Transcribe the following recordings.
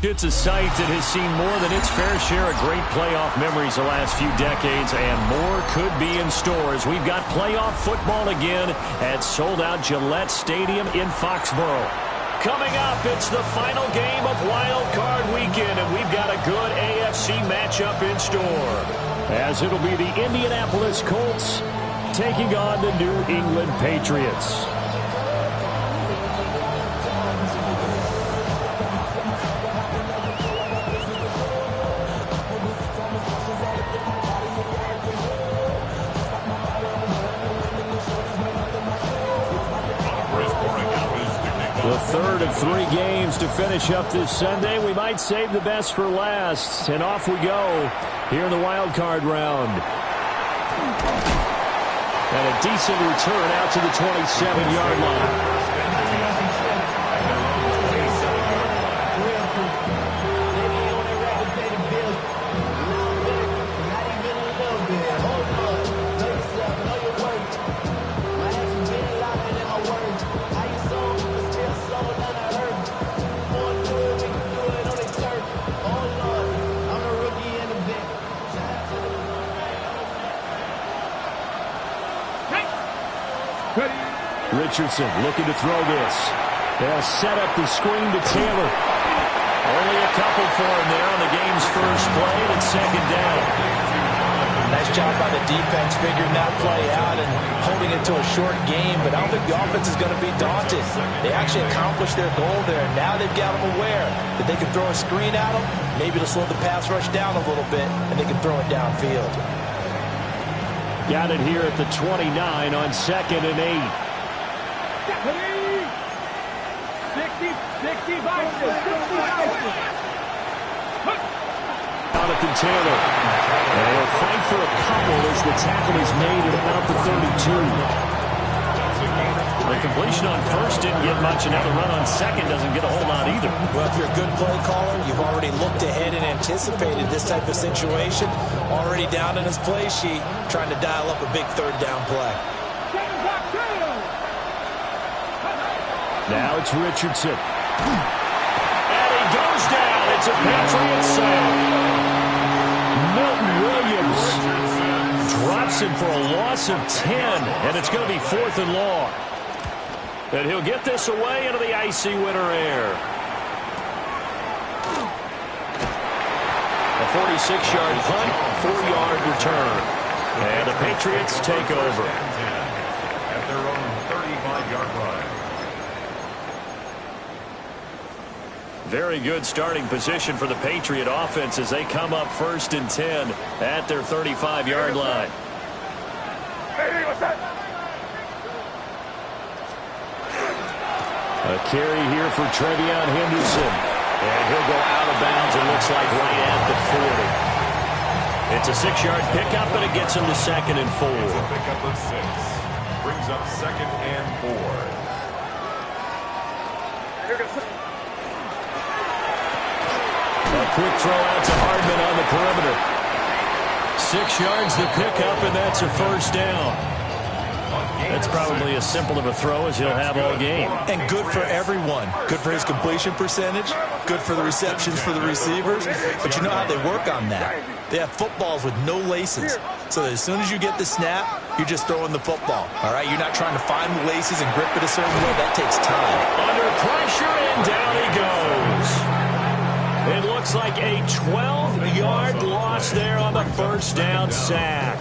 It's a site that has seen more than its fair share of great playoff memories the last few decades, and more could be in store as we've got playoff football again at sold-out Gillette Stadium in Foxborough. Coming up, it's the final game of Wild Card Weekend, and we've got a good AFC matchup in store, as it'll be the Indianapolis Colts taking on the New England Patriots. The third of 3 games to finish up this Sunday. We might save the best for last. And off we go here in the wild card round. And a decent return out to the 27-yard line. Richardson looking to throw this. They'll set up the screen to Taylor. Only a couple for him there on the game's first play, and second down. Nice job by the defense figuring that play out and holding it to a short game, but I don't think the offense is going to be daunted. They actually accomplished their goal there. Now they've got them aware that they can throw a screen at them, maybe to slow the pass rush down a little bit, and they can throw it downfield. Got it here at the 29 on 2nd and 8. Jonathan Taylor. And he'll fight for a couple as the tackle is made at about the 32. The completion on first didn't get much, and now the run on second doesn't get a whole lot either. Well, if you're a good play caller, you've already looked ahead and anticipated this type of situation. Already down in his play sheet, trying to dial up a big third down play. Now it's Richardson. And he goes down. It's a Patriots sack. Milton Williams drops him for a loss of 10, and it's going to be 4th and long. And he'll get this away into the icy winter air. A 46-yard punt, 4-yard return. And the Patriots take over. At their own 35-yard line. Very good starting position for the Patriot offense as they come up 1st and 10 at their 35-yard line. A carry here for Trevion Henderson. And he'll go out of bounds, it looks like right at the 40. It's a 6-yard pickup, and it gets him to 2nd and 4. It's a pickup of 6. Brings up 2nd and 4. A quick throw out to Hardman on the perimeter. 6 yards the pickup, and that's a first down. That's probably as simple of a throw as he'll have all game. And good for everyone. Good for his completion percentage. Good for the receptions for the receivers. But you know how they work on that. They have footballs with no laces. So that as soon as you get the snap, you're just throwing the football. All right? You're not trying to find the laces and grip it a certain way. That takes time. Under pressure, and down he goes. It looks like a 12-yard loss there on the first down sack.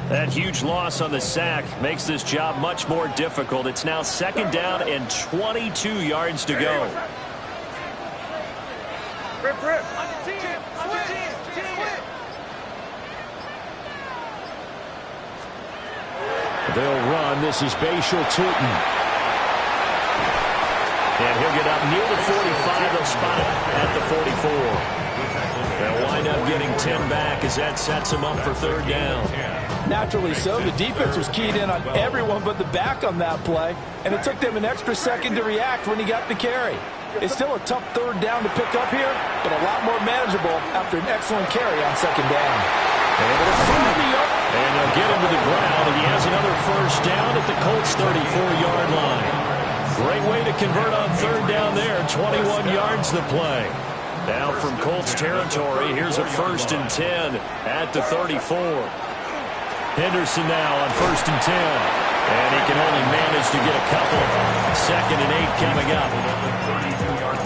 That huge loss on the sack makes this job much more difficult. It's now 2nd down and 22 yards to go. They'll run. This is Bashal Tutin. And he'll get up near the 45. They'll spot it at the 44. They'll wind up getting 10 back as that sets him up for 3rd down. Naturally so. The defense was keyed in on everyone but the back on that play, and it took them an extra second to react when he got the carry. It's still a tough 3rd down to pick up here, but a lot more manageable after an excellent carry on 2nd down. And they'll get him to the ground, and he has another first down at the Colts' 34-yard line. Great way to convert on third down there. 21 yards the play. Now from Colts territory, here's a 1st and 10 at the 34. Henderson now on 1st and 10. And he can only manage to get a couple. 2nd and 8 coming up.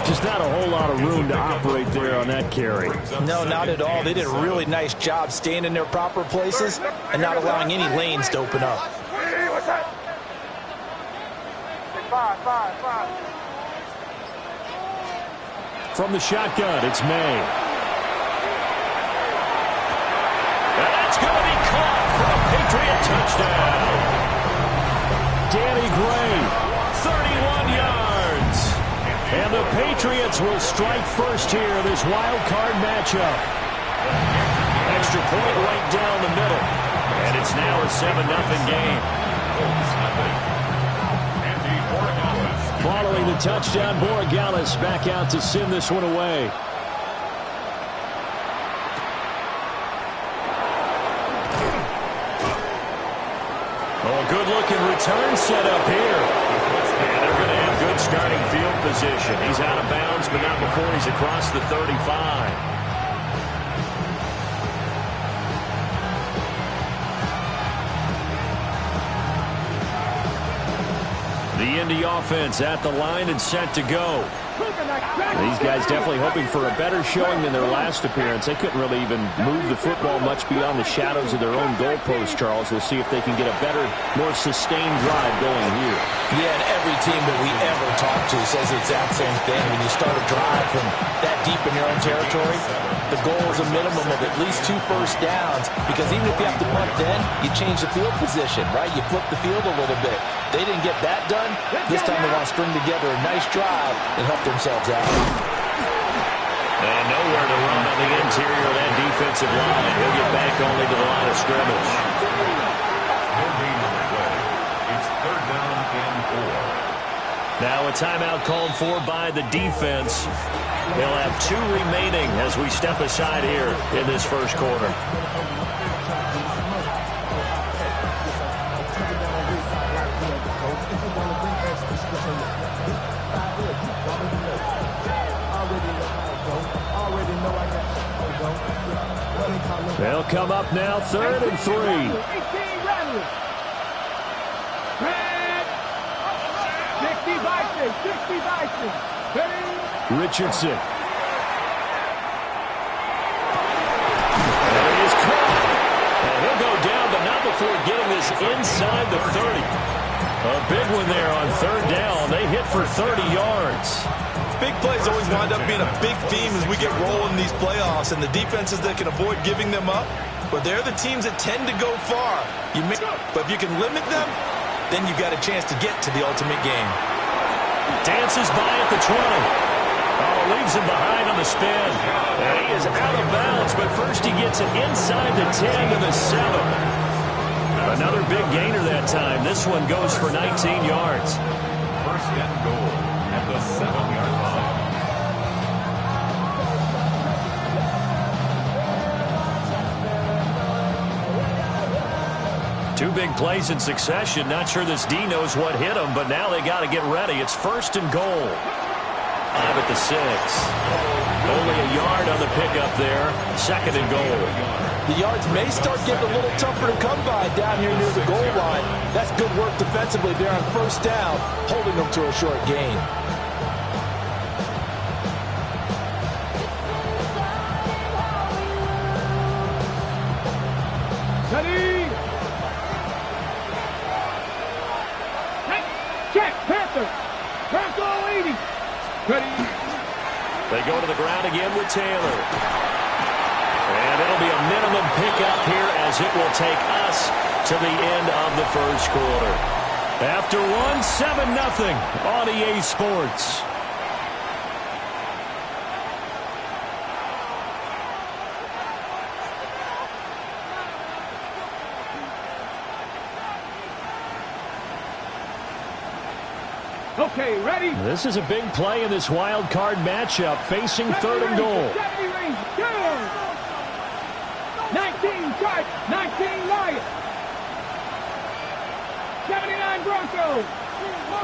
Just not a whole lot of room to operate there on that carry. No, not at all. They did a really nice job staying in their proper places and not allowing any lanes to open up. From the shotgun, it's May. That's going to be caught for a Patriot touchdown. Danny Gray, 31 yards. And the Patriots will strike first here, this wild card matchup. Extra point right down the middle. And it's now a 7-0 game. Following the touchdown, Borregales back out to send this one away. Oh, good-looking return set up here. And they're going to have good starting field position. He's out of bounds, but not before he's across the 35. The Indy offense at the line and set to go. These guys definitely hoping for a better showing than their last appearance. They couldn't really even move the football much beyond the shadows of their own goalpost, Charles. We'll see if they can get a better, more sustained drive going here. Yeah, and every team that we ever talk to says the exact same thing. When you start a drive from that deep in your own territory, the goal is a minimum of at least 2 first downs, because even if you have to punt then, you change the field position, right? You flip the field a little bit. They didn't get that done. This time they want to string together a nice drive and help themselves out. And nowhere to run on the interior of that defensive line. He'll get back only to the line of scrimmage. It's 3rd down and 4. Now a timeout called for by the defense. They'll have 2 remaining as we step aside here in this first quarter. They'll come up now, 3rd and 3. Richardson. And he is caught. And he'll go down, but not before getting this inside the 30. A big one there on 3rd down. They hit for 30 yards. Big plays always wind up being a big theme as we get rolling these playoffs, and the defenses that can avoid giving them up, but they're the teams that tend to go far. But if you can limit them, then you've got a chance to get to the ultimate game. Dances by at the 20. Oh, leaves him behind on the spin. And he is out of bounds, but first he gets it inside the 10 to the 7. Another big gainer that time. This one goes for 19 yards. 1st and goal at the 7-yard line. Two big plays in succession. Not sure this D knows what hit him, but now they got to get ready. It's 1st and goal. 5 at the 6. Only a yard on the pickup there. 2nd and goal. The yards may start getting a little tougher to come by down here near the goal line. That's good work defensively there on 1st down, holding them to a short gain. Ready? Check, Panther. Bronco 80. Ready? They go to the ground again with Taylor. And it'll be a minimum pickup here as it will take us to the end of the first quarter. After 7-0 on EA Sports. Okay, ready? This is a big play in this wild card matchup, facing 3rd and goal. 19 Chargers, 19 Lions. 79 Broncos.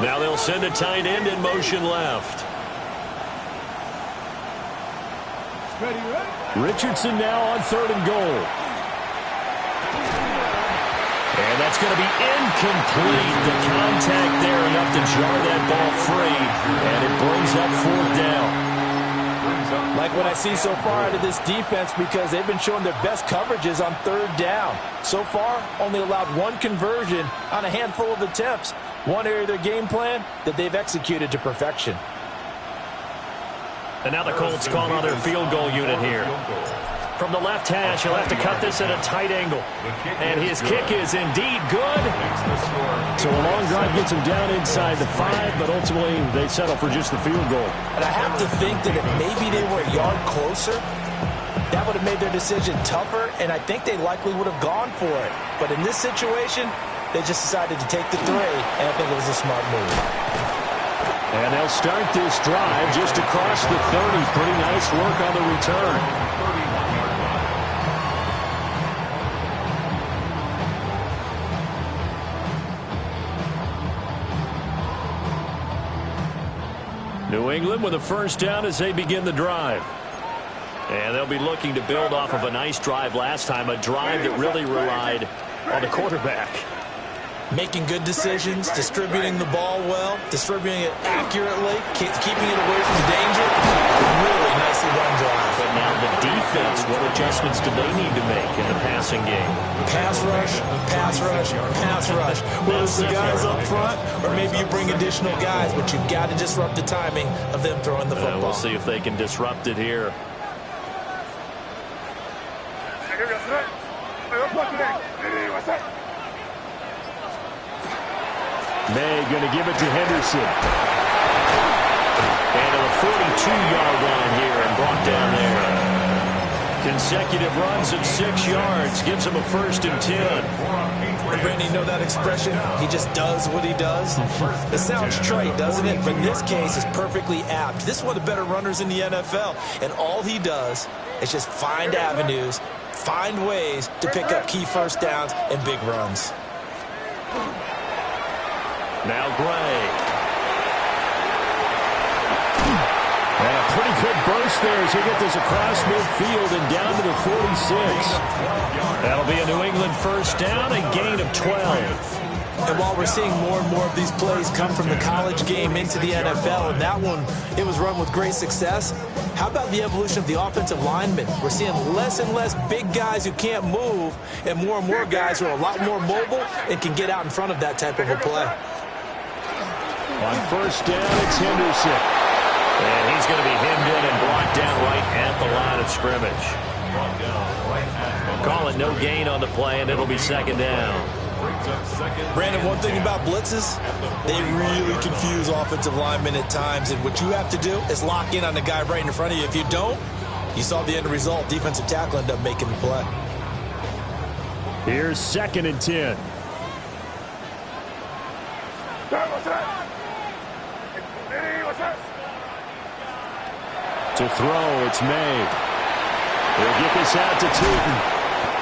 Now they'll send a tight end in motion left. Richardson now on 3rd and goal. And that's going to be incomplete. The contact there enough to jar that ball free. And it brings up 4th down. Like what I see so far out of this defense, because they've been showing their best coverages on 3rd down. So far, only allowed 1 conversion on a handful of attempts. One area of their game plan that they've executed to perfection. And now the Colts call on their field goal unit here. From the left hash, he'll have to cut this at a tight angle. And his kick is indeed good. So a long drive gets him down inside the 5, but ultimately they settle for just the field goal. And I have to think that if maybe they were a yard closer, that would have made their decision tougher, and I think they likely would have gone for it. But in this situation, they just decided to take the 3, and I think it was a smart move. And they'll start this drive just across the 30. Pretty nice work on the return. New England with a 1st down as they begin the drive. And they'll be looking to build off of a nice drive last time, a drive that really relied on the quarterback. Making good decisions, distributing the ball well, distributing it accurately, keeping it away from danger. Really nicely run drive. But now the defense, what adjustments do they need to make in the passing game? Pass rush, pass rush, pass rush. Whether it's the guys up front or maybe you bring additional guys, but you've got to disrupt the timing of them throwing the football. We'll see if they can disrupt it here. May going to give it to Henderson. And to the 42-yard line here and brought down there. Consecutive runs of 6 yards gives him a 1st and 10. Randy, you know that expression? He just does what he does. It sounds trite, doesn't it? But in this case, it's perfectly apt. This is one of the better runners in the NFL. And all he does is just find avenues, find ways to pick up key 1st downs and big runs. Now Gray. And a pretty good burst there as he gets this across midfield and down to the 46. That'll be a New England 1st down, a gain of 12. And while we're seeing more and more of these plays come from the college game into the NFL, and that one, it was run with great success, how about the evolution of the offensive linemen? We're seeing less and less big guys who can't move and more guys who are a lot more mobile and can get out in front of that type of a play. On 1st down, it's Henderson. And he's going to be hemmed in and brought down right at the line of scrimmage. Call it no gain on the play, and it'll be 2nd down. Brandon, one thing about blitzes, they really confuse offensive linemen at times, and what you have to do is lock in on the guy right in front of you. If you don't, you saw the end result. Defensive tackle ended up making the play. Here's 2nd and 10. To throw, it's May. They'll get this out to Tootin.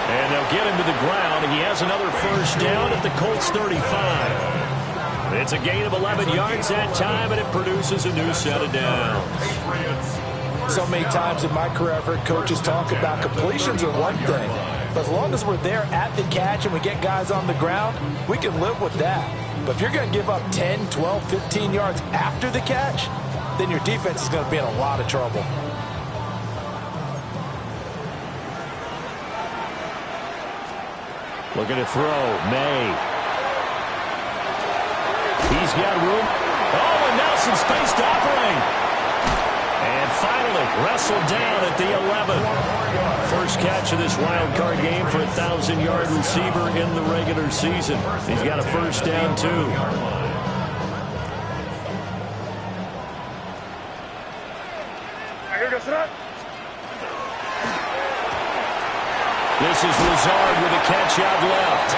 And they'll get him to the ground, and he has another 1st down at the Colts 35. It's a gain of 11 yards that time, and it produces a new set of downs. So many times in my career, I've heard coaches talk about completions are one thing. But as long as we're there at the catch and we get guys on the ground, we can live with that. But if you're going to give up 10, 12, 15 yards after the catch, then your defense is going to be in a lot of trouble. Looking to throw, May. He's got room. Oh, and now some space to operate. And finally, wrestled down at the 11. First catch of this wild card game for a 1,000-yard receiver in the regular season. He's got a 1st down, too. This is Lazard with a catch out left.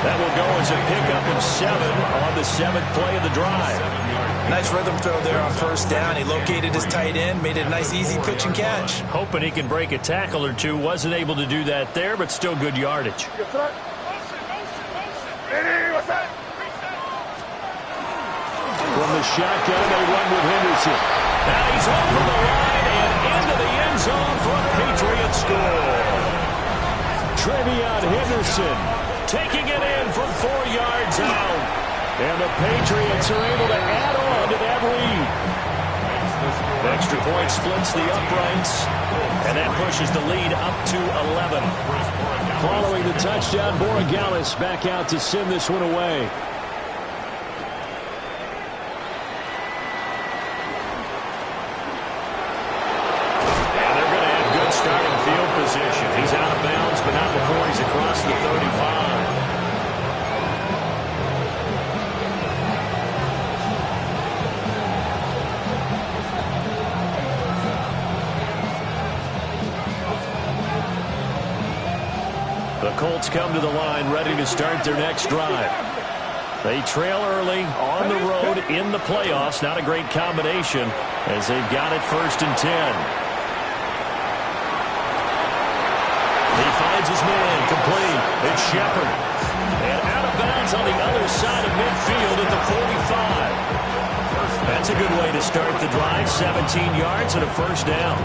That will go as a pickup of 7 on the 7th play of the drive. Nice rhythm throw there on 1st down. He located his tight end, made it a nice easy pitch and catch. Hoping he can break a tackle or two. Wasn't able to do that there, but still good yardage. From the shotgun, they run with Henderson. And he's over the line and into the end zone for a Patriot score. Trevion Henderson taking it in from 4 yards out. And the Patriots are able to add on to that lead. Extra point splits the uprights, and that pushes the lead up to 11. Following the touchdown, Borregales back out to send this one away. And they're going to have good starting field position. He's out of bounds, but not before he's across the 35. The Colts come to the line ready to start their next drive. They trail early on the road in the playoffs. Not a great combination as they've got it 1st and 10. He finds his man complete. It's Shepard. And out of bounds on the other side of midfield at the 45. That's a good way to start the drive. 17 yards and a 1st down.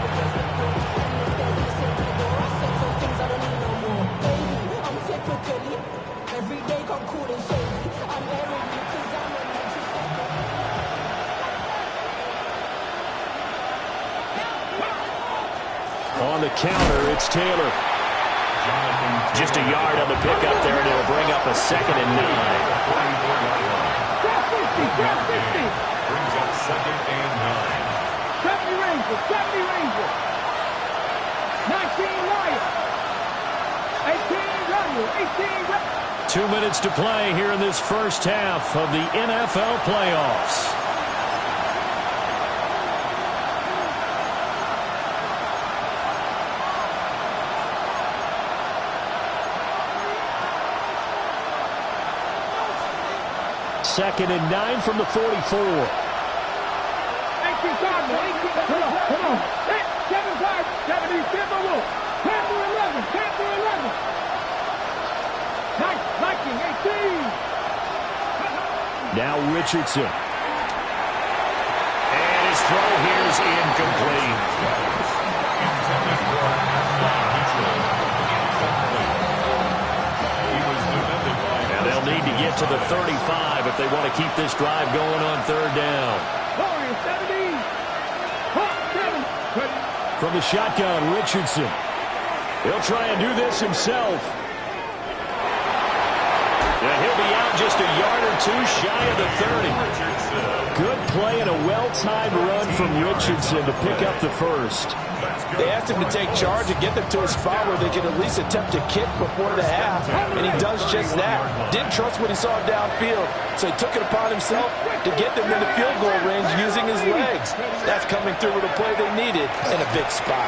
On the counter, it's Taylor. Just a yard on the pickup there, and it'll bring up a 2nd and 9. Brings up 2nd and 9. 70 Rangers, 70 Rangers. 19 Lions. 18 Rebels, 18 Rebels. 2 minutes to play here in this first half of the NFL playoffs. Second and 9 from the 44. 18 Cardinals, 18. Come on. 7-5, 70, Silver Wolf. 10-11, 10-11. Nice, Viking, 18. Now Richardson. And his throw here is incomplete. And they'll need to get to the 35 if they want to keep this drive going on 3rd down. Warriors, 70. Hawk, 7. From the shotgun, Richardson. He'll try and do this himself. And he'll be out just a yard or 2 shy of the 30. Good play and a well-timed run from Richardson to pick up the 1st. They asked him to take charge and get them to a spot where they could at least attempt to kick before the half, and he does just that. Didn't trust what he saw downfield, so he took it upon himself to get them into field goal range using his legs. That's coming through with a play they needed in a big spot.